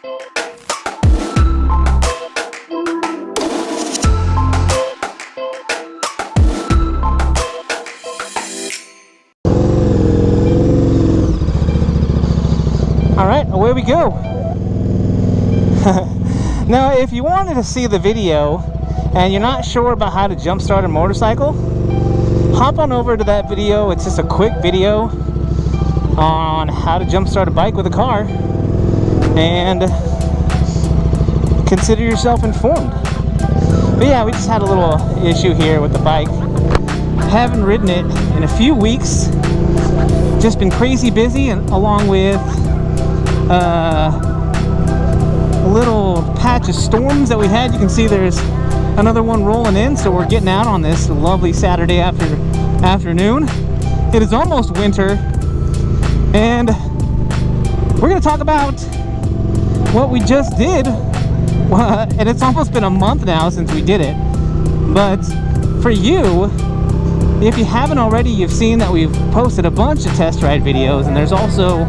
All right, away we go. Now, if you wanted to see the video and you're not sure about how to jump start a motorcycle, hop on over to that video. It's just a quick video on how to jump start a bike with a car, and consider yourself informed. But yeah, we just had a little issue here with the bike. Haven't ridden it in a few weeks. Just been crazy busy, and along with a little patch of storms that we had. You can see there's another one rolling in, so we're getting out on this lovely Saturday afternoon. It is almost winter, and we're going to talk about what we just did. And it's almost been a month now since we did it. But for you, if you haven't already, you've seen that we've posted a bunch of test ride videos, and there's also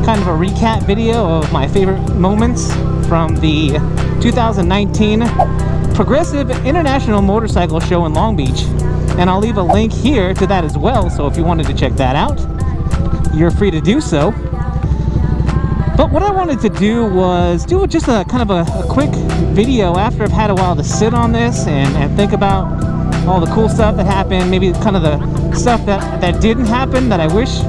kind of a recap video of my favorite moments from the 2019 Progressive International Motorcycle Show in Long Beach. And I'll leave a link here to that as well, so if you wanted to check that out, you're free to do so. But what I wanted to do was do just a kind of a quick video after I've had a while to sit on this and think about all the cool stuff that happened, maybe kind of the stuff that didn't happen that I wish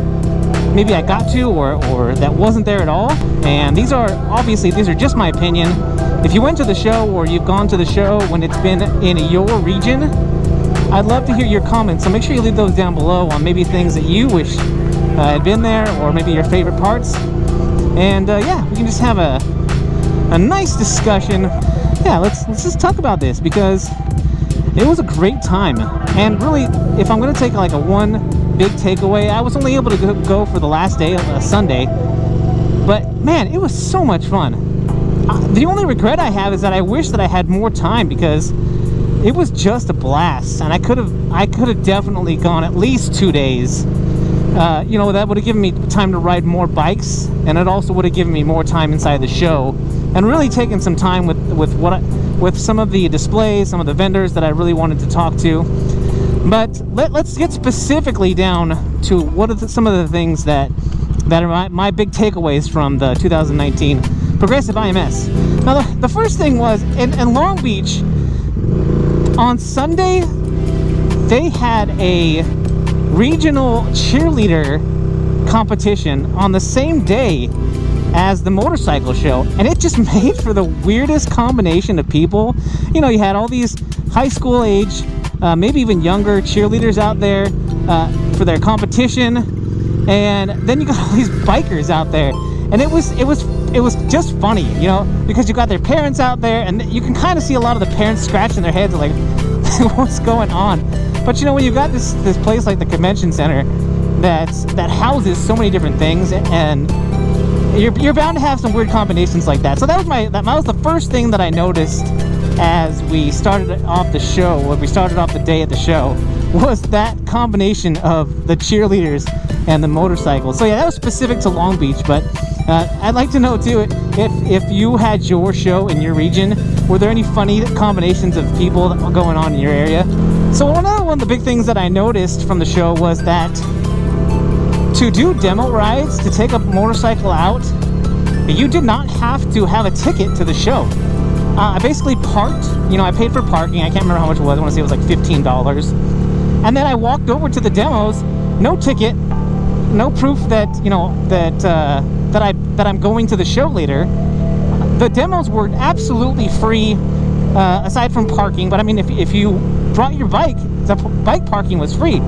maybe I got to, or that wasn't there at all. And these are just my opinion. If you went to the show or you've gone to the show when it's been in your region, I'd love to hear your comments, so make sure you leave those down below on maybe things that you wish had been there, or maybe your favorite parts. And yeah, we can just have a nice discussion. Yeah, let's just talk about this, because it was a great time. And really, if I'm going to take like a one big takeaway, I was only able to go for the last day, Sunday, but man, it was so much fun. The only regret I have is that I wish that I had more time, because it was just a blast, and I could have definitely gone at least 2 days. You know, that would have given me time to ride more bikes, and it also would have given me more time inside the show, and really taken some time with some of the displays, some of the vendors that I really wanted to talk to. But let's get specifically down to what are some of the things that are my big takeaways from the 2019 Progressive IMS. Now, the first thing was in Long Beach on Sunday, they had a regional cheerleader competition on the same day as the motorcycle show, and it just made for the weirdest combination of people. You know, you had all these high school age, maybe even younger cheerleaders out there for their competition, and then you got all these bikers out there, and it was just funny, you know, because you got their parents out there, and you can kind of see a lot of the parents scratching their heads like, what's going on? But you know, when you got this place like the convention center that houses so many different things, and you're bound to have some weird combinations like that. So that was the first thing that I noticed as we started off the show, when we started off the day at the show, was that combination of the cheerleaders and the motorcycles. So yeah, that was specific to Long Beach, but I'd like to know too, if you had your show in your region, were there any funny combinations of people that were going on in your area? So one of the big things that I noticed from the show was that to do demo rides, to take a motorcycle out, you did not have to have a ticket to the show. I basically parked, you know, I paid for parking. I can't remember how much it was. I want to say it was like $15. And then I walked over to the demos, no ticket, no proof that, you know, that I'm going to the show later. The demos were absolutely free, aside from parking. But I mean, if you brought your bike, the bike parking was free.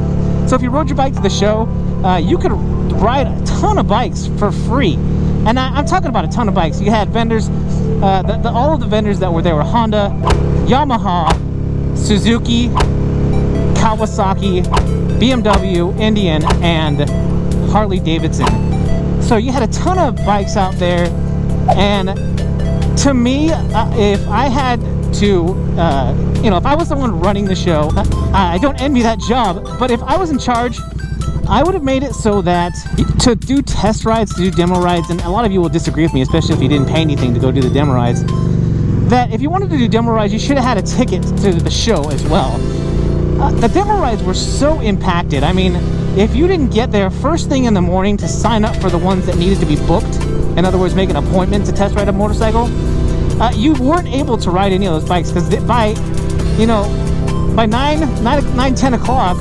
So if you rode your bike to the show, you could ride a ton of bikes for free. And I'm talking about a ton of bikes. You had vendors, all of the vendors that were there were Honda, Yamaha, Suzuki, Kawasaki, BMW, Indian, and Harley Davidson. So you had a ton of bikes out there, and to me, if I had to, you know, if I was the one running the show, I don't envy that job, but if I was in charge, I would have made it so that to do test rides, to do demo rides, and a lot of you will disagree with me, especially if you didn't pay anything to go do the demo rides, that if you wanted to do demo rides, you should have had a ticket to the show as well. The demo rides were so impacted. I mean, if you didn't get there first thing in the morning to sign up for the ones that needed to be booked, in other words, make an appointment to test ride a motorcycle, you weren't able to ride any of those bikes, because by 10 o'clock,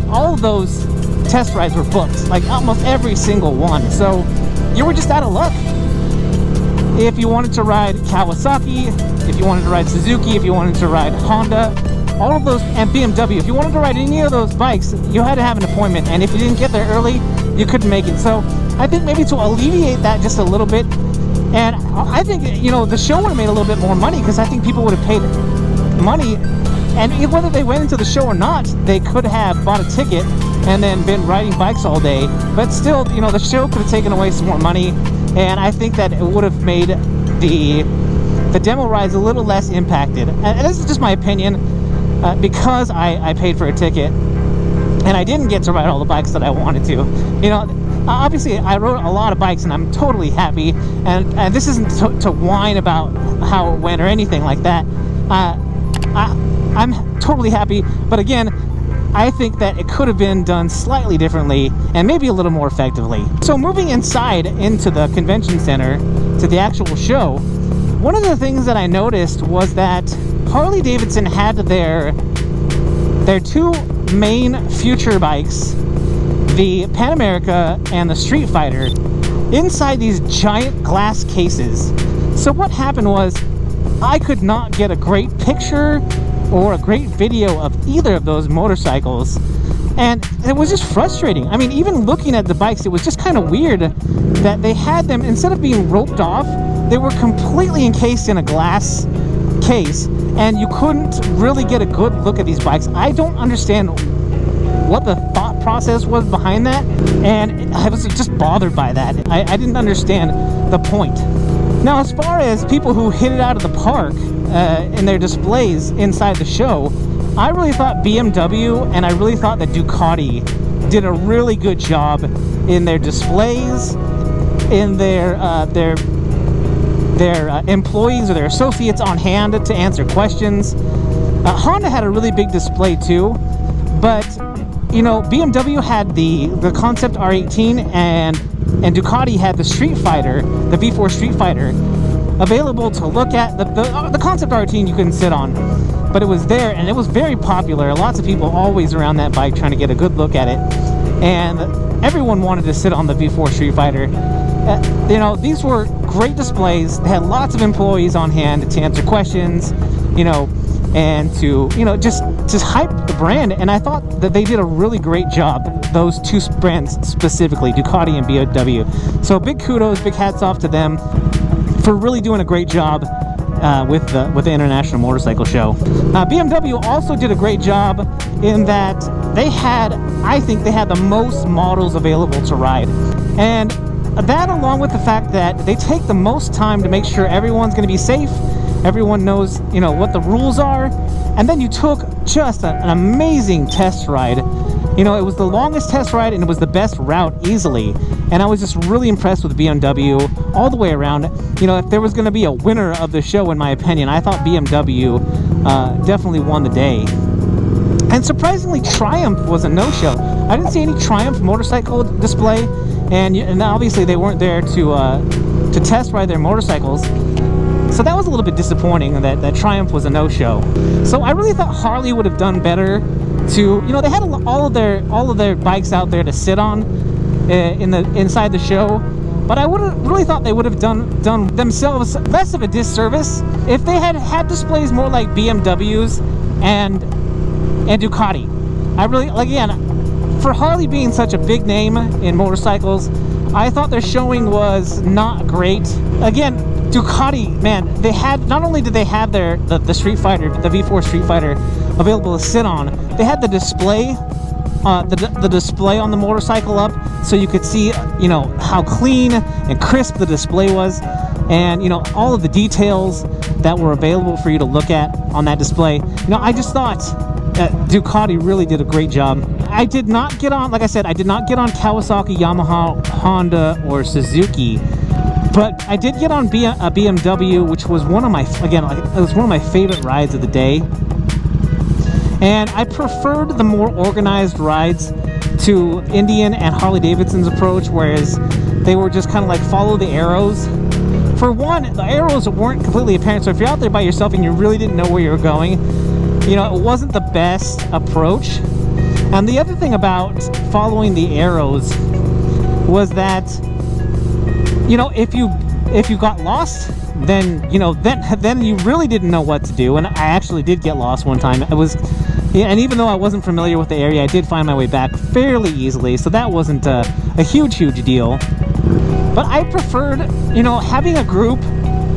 all of those test rides were booked, like almost every single one. So you were just out of luck. If you wanted to ride Kawasaki, if you wanted to ride Suzuki, if you wanted to ride Honda, all of those, and BMW, if you wanted to ride any of those bikes, you had to have an appointment, and if you didn't get there early, you couldn't make it. So I think maybe to alleviate that just a little bit, and I think, you know, the show would have made a little bit more money, because I think people would have paid money, and whether they went into the show or not, they could have bought a ticket and then been riding bikes all day. But still, you know, the show could have taken away some more money, and I think that it would have made the demo rides a little less impacted. And this is just my opinion, because I paid for a ticket and I didn't get to ride all the bikes that I wanted to. You know, obviously I rode a lot of bikes and I'm totally happy, and this isn't to whine about how it went or anything like that. I'm totally happy, but again, I think that it could have been done slightly differently and maybe a little more effectively. So moving inside into the convention center to the actual show, one of the things that I noticed was that Harley-Davidson had their two main future bikes, the Pan America and the Street Fighter, inside these giant glass cases. So what happened was, I could not get a great picture or a great video of either of those motorcycles, and it was just frustrating. I mean, even looking at the bikes, it was just kind of weird that they had them, instead of being roped off, they were completely encased in a glass case, and you couldn't really get a good look at these bikes. I don't understand what the thought process was behind that, and I was just bothered by that. I didn't understand the point. Now, as far as people who hit it out of the park in their displays inside the show, I really thought BMW and I really thought that Ducati did a really good job in their displays, in their employees or their associates on hand to answer questions. Honda had a really big display too, but you know, BMW had the Concept R18 and Ducati had the Street Fighter, the V4 Street Fighter, available to look at. The Concept R18 you couldn't sit on, but it was there and it was very popular. Lots of people always around that bike trying to get a good look at it, and everyone wanted to sit on the V4 Street Fighter. You know, these were great displays. They had lots of employees on hand to answer questions, you know, and to, you know, just hype the brand. And I thought that they did a really great job, those two brands specifically, Ducati and BMW. So big kudos, big hats off to them for really doing a great job with the International Motorcycle Show. BMW also did a great job in that I think they had the most models available to ride, and that, along with the fact that they take the most time to make sure everyone's going to be safe, everyone knows, you know, what the rules are, and then you took just an amazing test ride. You know, it was the longest test ride and it was the best route easily, and I was just really impressed with BMW all the way around. You know, if there was going to be a winner of the show, in my opinion, I thought BMW definitely won the day. And surprisingly, Triumph was a no-show. I didn't see any Triumph motorcycle display, and obviously they weren't there to test ride their motorcycles. So that was a little bit disappointing that Triumph was a no-show. So I really thought Harley would have done better to, you know, they had all of their bikes out there to sit on inside the show, but I would have really thought they would have done themselves less of a disservice if they had displays more like BMWs and Ducati. I really, like, again, for Harley being such a big name in motorcycles, I thought their showing was not great. Again, Ducati, man, they had, not only did they have the Street Fighter, the V4 Street Fighter available to sit on, they had the display, the display on the motorcycle up, so you could see, you know, how clean and crisp the display was, and, you know, all of the details that were available for you to look at on that display. You know, I just thought Ducati really did a great job. I did not get on, like I said, I did not get on Kawasaki, Yamaha, Honda, or Suzuki, but I did get on a BMW, which was one of my, again, it was one of my favorite rides of the day. And I preferred the more organized rides to Indian and Harley Davidson's approach, whereas they were just kind of like follow the arrows. For one, the arrows weren't completely apparent, so if you're out there by yourself and you really didn't know where you were going, you know, it wasn't the best approach. And the other thing about following the arrows was that, you know, if you got lost, then, you know, then you really didn't know what to do. And I actually did get lost one time. It was, and even though I wasn't familiar with the area, I did find my way back fairly easily, so that wasn't a huge deal. But I preferred, you know, having a group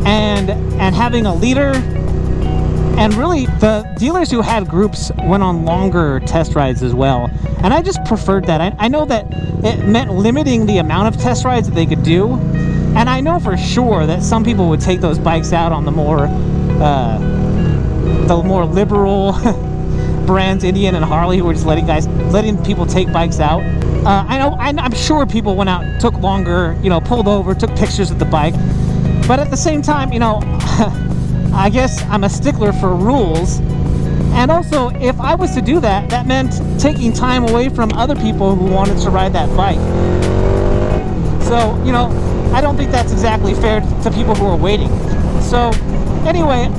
and having a leader. And really, the dealers who had groups went on longer test rides as well. And I just preferred that. I know that it meant limiting the amount of test rides that they could do. And I know for sure that some people would take those bikes out on the more liberal brands, Indian and Harley, who were just letting people take bikes out. I'm sure people went out, took longer, you know, pulled over, took pictures of the bike. But at the same time, you know, I guess I'm a stickler for rules. And also, if I was to do that, that meant taking time away from other people who wanted to ride that bike. So, you know, I don't think that's exactly fair to people who are waiting. So, anyway,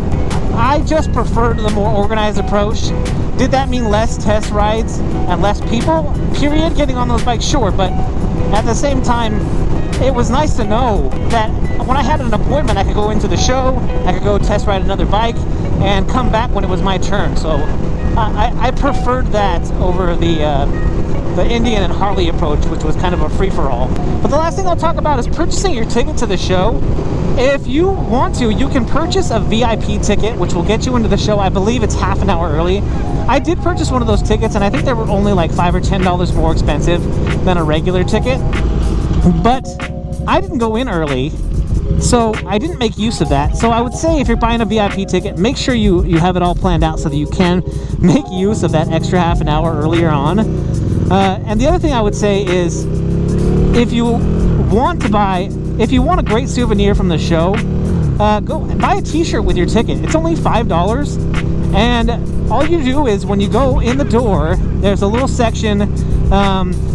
I just preferred the more organized approach. Did that mean less test rides and less people? Period. Getting on those bikes, sure. But at the same time, it was nice to know that when I had an appointment, I could go into the show, I could go test ride another bike, and come back when it was my turn. So I preferred that over the Indian and Harley approach, which was kind of a free-for-all. But the last thing I'll talk about is purchasing your ticket to the show. If you want to, you can purchase a VIP ticket, which will get you into the show. I believe it's half an hour early. I did purchase one of those tickets, and I think they were only like $5 or $10 more expensive than a regular ticket. But I didn't go in early, so I didn't make use of that. So I would say if you're buying a VIP ticket, make sure you have it all planned out so that you can make use of that extra half an hour earlier on. And the other thing I would say is, if you want a great souvenir from the show, go buy a t-shirt with your ticket. It's only $5, and all you do is when you go in the door, there's a little section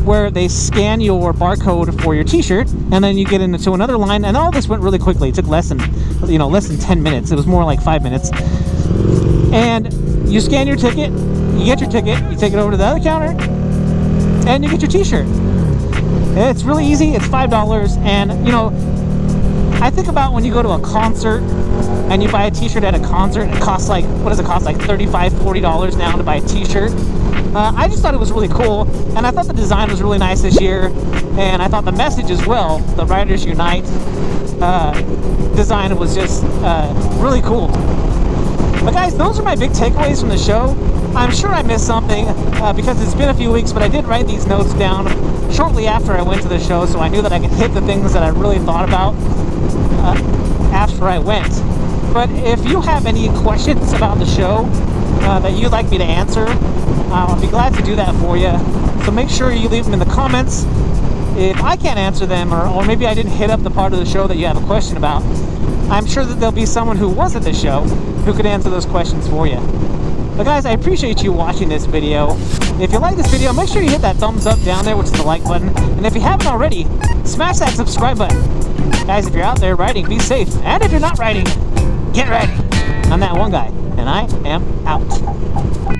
where they scan your barcode for your t-shirt, and then you get into another line, and all this went really quickly. It took less than 10 minutes. It was more like 5 minutes. And you scan your ticket, you get your ticket, you take it over to the other counter, and you get your t-shirt. It's really easy. It's $5, and you know, I think about when you go to a concert and you buy a t-shirt at a concert, it costs like, what does it cost, like $35, $40 now to buy a t-shirt. I just thought it was really cool, and I thought the design was really nice this year, and I thought the message as well, the Riders Unite design, was just really cool. But guys, those are my big takeaways from the show. I'm sure I missed something because it's been a few weeks, but I did write these notes down shortly after I went to the show, so I knew that I could hit the things that I really thought about after I went. But if you have any questions about the show that you'd like me to answer, I'll be glad to do that for you. So make sure you leave them in the comments. If I can't answer them, or maybe I didn't hit up the part of the show that you have a question about, I'm sure that there'll be someone who was at the show who could answer those questions for you. But guys, I appreciate you watching this video. If you like this video, make sure you hit that thumbs up down there, which is the like button. And if you haven't already, smash that subscribe button. Guys, if you're out there riding, be safe. And if you're not riding, get ready. I'm that one guy, and I am out.